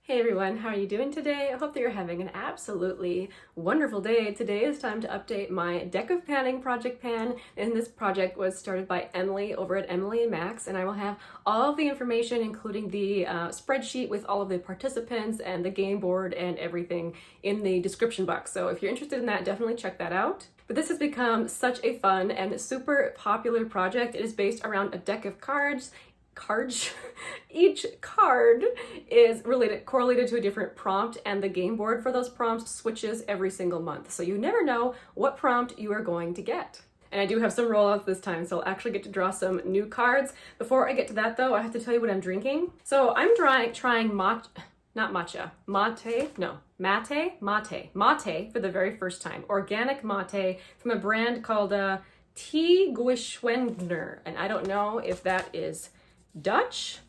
Hey everyone, how are you doing today? I hope that you're having an absolutely wonderful day. Today is time to update my deck of panning project pan, and this project was started by Emily over at Emily and Max, and I will have all of the information, including the spreadsheet with all of the participants and the game board and everything in the description box. So if you're interested in that, definitely check that out. But this has become such a fun and super popular project. It is based around a deck of cards. Each card is correlated to a different prompt, and the game board for those prompts switches every single month. So you never know what prompt you are going to get. And I do have some rollouts this time, so I'll actually get to draw some new cards. Before I get to that though, I have to tell you what I'm drinking. So I'm trying mate for the very first time. Organic mate from a brand called Tiguishwendner. And I don't know if that is Dutch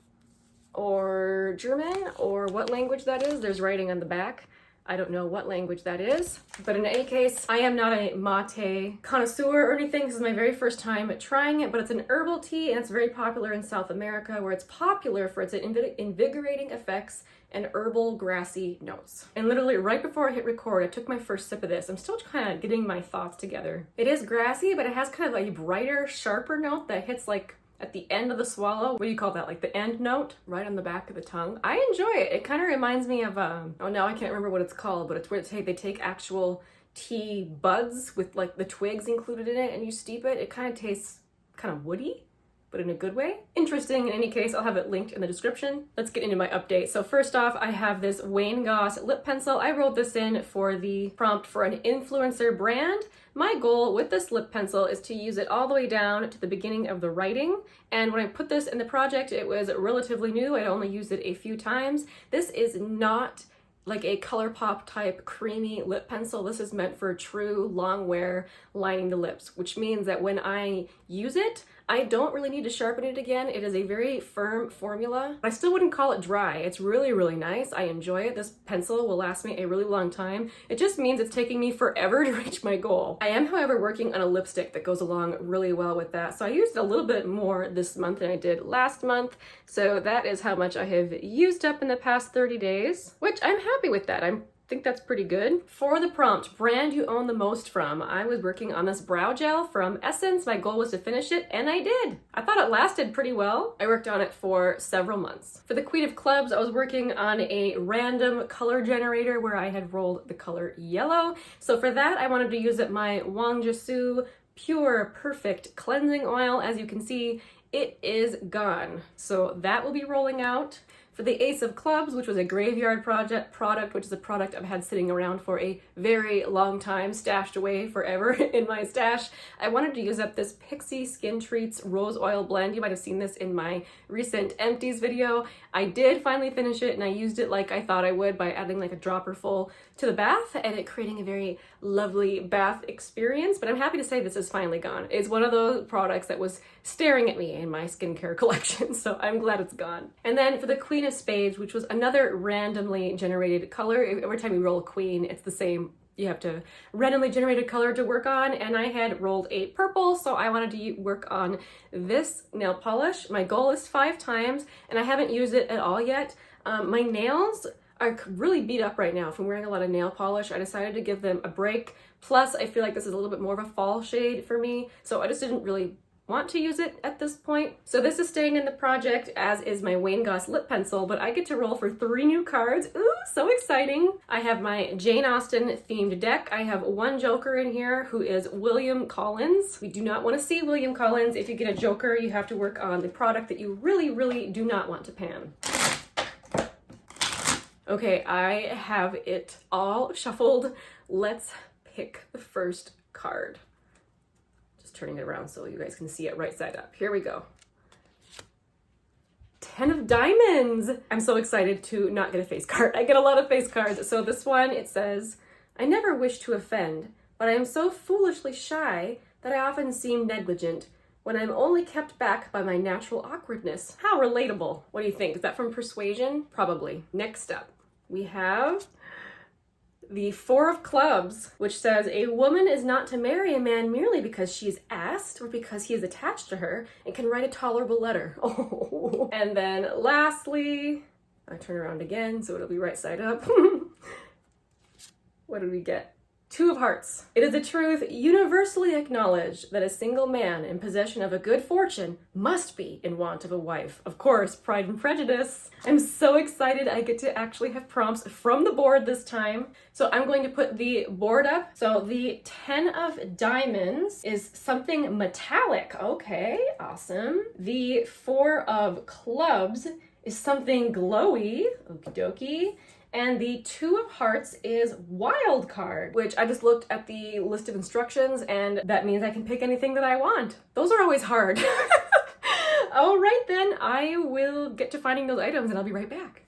or German or what language that is. There's writing on the back. I don't know what language that is, but in any case, I am not a mate connoisseur or anything. This is my very first time trying it, but it's an herbal tea and it's very popular in South America, where it's popular for its invigorating effects and herbal grassy notes. And literally right before I hit record, I took my first sip of this. I'm still kind of getting my thoughts together. It is grassy, but it has kind of a brighter, sharper note that hits like at the end of the swallow. What do you call that? Like the end note right on the back of the tongue. I enjoy it. It kind of reminds me of, oh, now I can't remember what it's called, but it's where they take actual tea buds with like the twigs included in it and you steep it. It kind of tastes kind of woody, but in a good way. Interesting. In any case, I'll have it linked in the description. Let's get into my update. So first off, I have this Wayne Goss lip pencil. I wrote this in for the prompt for an influencer brand. My goal with this lip pencil is to use it all the way down to the beginning of the writing. And when I put this in the project, it was relatively new. I'd only used it a few times. This is not like a ColourPop type creamy lip pencil. This is meant for true long wear lining the lips, which means that when I use it, I don't really need to sharpen it again. It is a very firm formula. I still wouldn't call it dry. It's really, really nice. I enjoy it. This pencil will last me a really long time. It just means it's taking me forever to reach my goal. I am, however, working on a lipstick that goes along really well with that. So I used a little bit more this month than I did last month. So that is how much I have used up in the past 30 days, which I'm happy with that. I think that's pretty good. For the prompt, brand you own the most from, I was working on this brow gel from Essence. My goal was to finish it, and I did. I thought it lasted pretty well. I worked on it for several months. For the Queen of Clubs, I was working on a random color generator where I had rolled the color yellow. So for that, I wanted to use my Wang Jisu Pure Perfect Cleansing Oil. As you can see, it is gone. So that will be rolling out. For the Ace of Clubs, which was a graveyard product, which is a product I've had sitting around for a very long time, stashed away forever in my stash, I wanted to use up this Pixie Skin Treats Rose Oil Blend. You might have seen this in my recent empties video. I did finally finish it, and I used it like I thought I would by adding like a dropper full to the bath and it creating a very lovely bath experience. But I'm happy to say this is finally gone. It's one of those products that was staring at me in my skincare collection, so I'm glad it's gone. And then for the Queen of Spades, which was another randomly generated color. Every time you roll a queen, it's the same. You have to randomly generate a color to work on, and I had rolled a purple, so I wanted to work on this nail polish. My goal is 5 times, and I haven't used it at all yet. My nails are really beat up right now from wearing a lot of nail polish. I decided to give them a break. Plus, I feel like this is a little bit more of a fall shade for me, so I just didn't really want to use it at this point. So this is staying in the project, as is my Wayne Goss lip pencil, but I get to roll for 3 new cards. Ooh, so exciting. I have my Jane Austen themed deck. I have one Joker in here who is William Collins. We do not want to see William Collins. If you get a Joker, you have to work on the product that you really, really do not want to pan. Okay, I have it all shuffled. Let's pick the first card. Turning it around so you guys can see it right side up. Here we go. 10 of Diamonds. I'm so excited to not get a face card. I get a lot of face cards. So this one, it says, I never wish to offend, but I am so foolishly shy that I often seem negligent when I'm only kept back by my natural awkwardness. How relatable. What do you think? Is that from Persuasion? Probably. Next up, we have the 4 of Clubs, which says, a woman is not to marry a man merely because she is asked or because he is attached to her and can write a tolerable letter. Oh. And then lastly, I turn around again, so it'll be right side up. What did we get? Two of Hearts. It is a truth universally acknowledged that a single man in possession of a good fortune must be in want of a wife. Of course, Pride and Prejudice. I'm so excited I get to actually have prompts from the board this time. So I'm going to put the board up. So the 10 of Diamonds is something metallic. Okay, awesome. The 4 of Clubs is something glowy. Okie dokie. And the 2 of Hearts is Wild Card, which I just looked at the list of instructions and that means I can pick anything that I want. Those are always hard. All right then, I will get to finding those items and I'll be right back.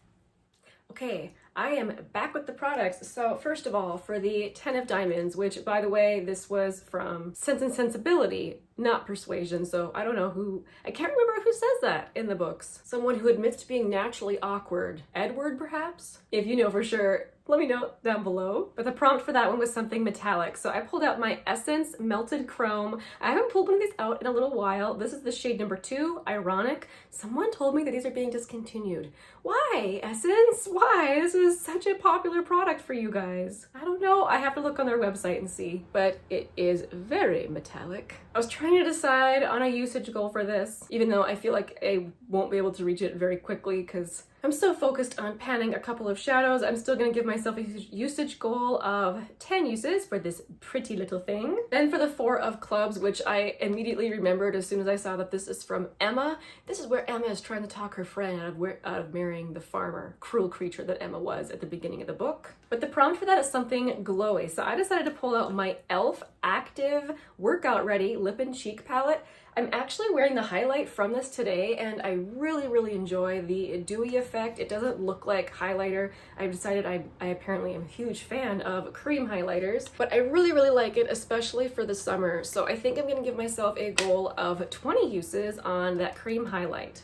Okay, I am back with the products. So first of all, for the 10 of Diamonds, which by the way, this was from Sense and Sensibility, not Persuasion. So I don't know who, I can't remember who says that in the books. Someone who admits to being naturally awkward. Edward, perhaps? If you know for sure, let me know down below. But the prompt for that one was something metallic. So I pulled out my Essence Melted Chrome. I haven't pulled one of these out in a little while. This is the shade number 2, Ironic. Someone told me that these are being discontinued. Why, Essence? Why? This is such a popular product for you guys. I don't know. I have to look on their website and see. But it is very metallic. I was trying to decide on a usage goal for this, even though I feel like I won't be able to reach it very quickly because I'm so focused on panning a couple of shadows. I'm still gonna give myself a usage goal of 10 uses for this pretty little thing. Then for the 4 of Clubs, which I immediately remembered as soon as I saw that this is from Emma. This is where Emma is trying to talk her friend out of marrying the farmer, cruel creature that Emma was at the beginning of the book. But the prompt for that is something glowy. So I decided to pull out my e.l.f. Active Workout Ready Lip and Cheek Palette. I'm actually wearing the highlight from this today and I really enjoy the dewy effect. It doesn't look like highlighter. I've decided I apparently am a huge fan of cream highlighters, but I really like it, especially for the summer. So I think I'm gonna give myself a goal of 20 uses on that cream highlight.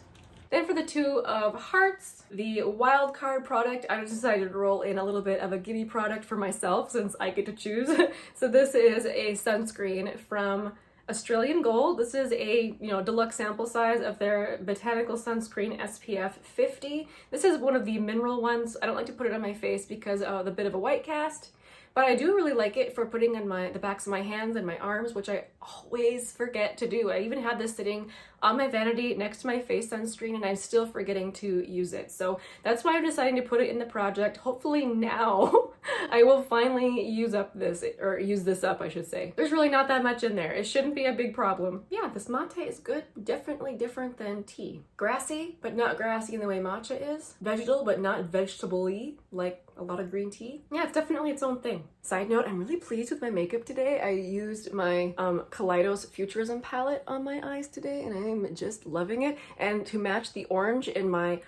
Then for the 2 of Hearts, the Wild Card product, I decided to roll in a little bit of a giddy product for myself since I get to choose. So this is a sunscreen from Australian Gold. This is a, deluxe sample size of their Botanical Sunscreen SPF 50. This is one of the mineral ones. I don't like to put it on my face because of the bit of a white cast, but I do really like it for putting on the backs of my hands and my arms, which I always forget to do. I even had this sitting on my vanity next to my face sunscreen and I'm still forgetting to use it. So that's why I'm deciding to put it in the project. Hopefully now I will finally use this up, I should say. There's really not that much in there. It shouldn't be a big problem. Yeah, this mate is good. Definitely different than tea. Grassy, but not grassy in the way matcha is. Vegetal, but not vegetable-y, like a lot of green tea. Yeah, it's definitely its own thing. Side note, I'm really pleased with my makeup today. I used my Kaleidos Futurism palette on my eyes today and I'm just loving it. And to match the orange in my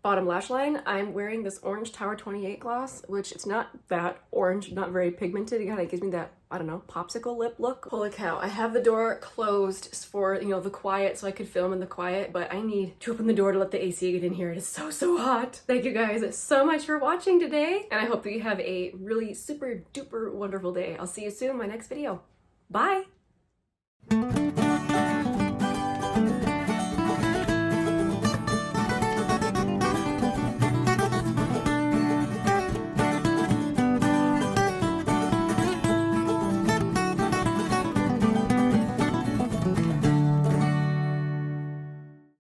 bottom lash line, I'm wearing this orange Tower 28 gloss, which it's not that orange, not very pigmented. It kind of gives me that, I don't know, popsicle lip look. Holy cow, I have the door closed for, the quiet so I could film in the quiet, but I need to open the door to let the AC get in here. It is so hot. Thank you guys so much for watching today, and I hope that you have a really super duper wonderful day. I'll see you soon in my next video. Bye!